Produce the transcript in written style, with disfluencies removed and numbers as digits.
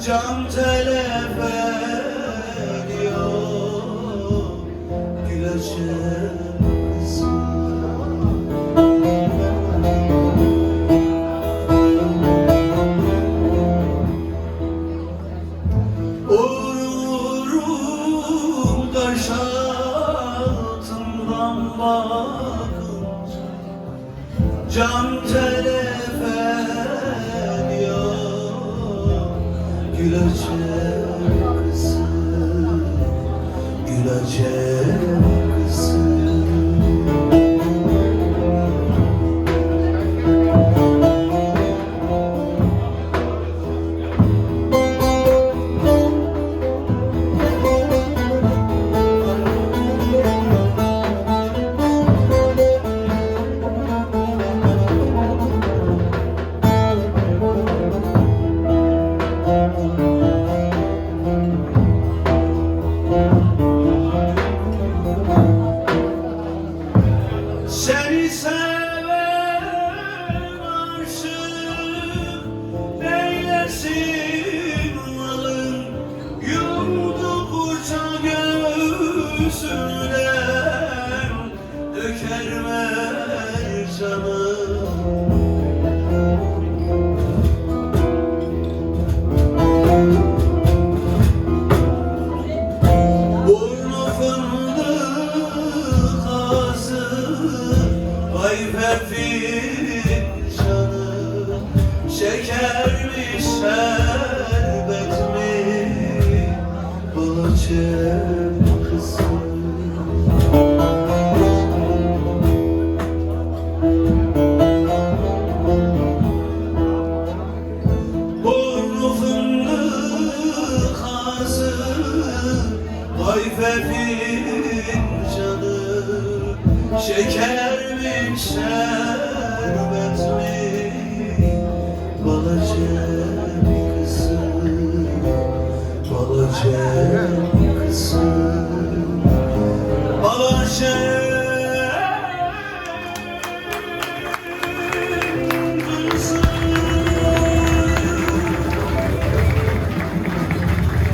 Can telef ediyor güleşen kızım. Uğurum taş altından bakınca can telef ediyor gülecek kızım, gülecek kızım. Seni seven aşık neylesin alın, yumdukça göğsünden döker mercanı. Burnu fındık ağzı, vay fincanı, şeker mi şerbet mi, balacım kızım. Burnu fındık ağzı, vay fincanı, şeker mi şerbet mi, balacım kızım, balacım kızım.